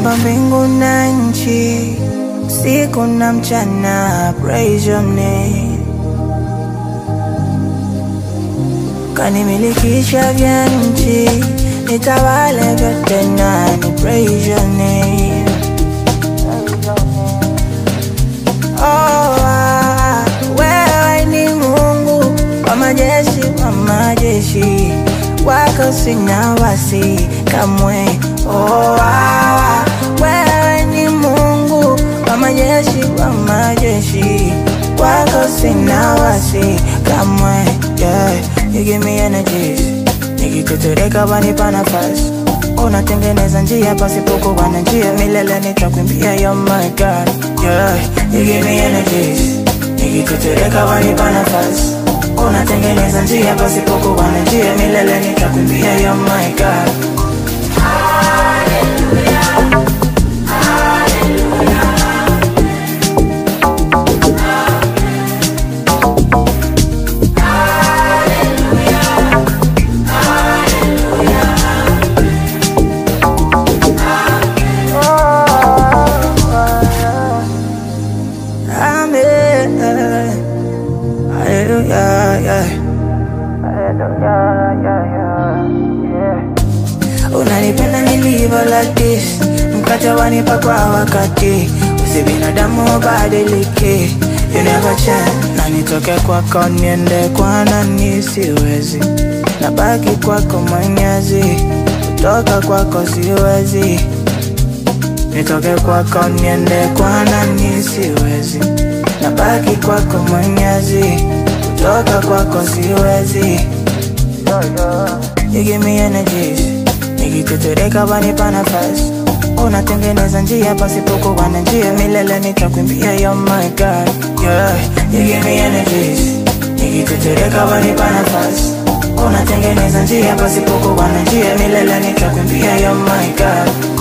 Umeumba mbingu na nchi, usiku na mchana, praise your name. Kanimilikisha vya nchi, nitawale vyote nani, praise your name. Wewe ni Mungu wa majeshi, wako sina wasi kamwe. Wewe ni Mungu wa majeshi, wako sina wasi kamwe. Yeah, you give me energies, nikitetereka wanipa nafasi. Unatengeneza njia pasipokuwa na njia, milele nitakuimbia, you're my God. Yeah, you give me energies, nikitetereka wanipa nafasi. Unatengeneza njia pasipokuwa na njia, milele nitakuimbia, you're my God. Unanipenda nilivyo like this, mkate wanipa kwa wakati, usi binadamu badilike, you never change. Na nitoke kwako niende kwa nani, siwezi, nabaki kwako Mwenyezi, kutoka kwako siwezi. Nitoke kwako niende kwa nani, siwezi, nabaki kwako Mwenyezi, kutoka kwako siwezi. You give me energies, nikitetereka wanipa nafasi. Unatengeneza njia pasipokuwa na njia, milele nitakuimbia, you're my God. Yeah, you give me energies, nikitetereka wanipa nafasi. Unatengeneza njia pasipokuwa na njia, milele nitakuimbia, you're my God.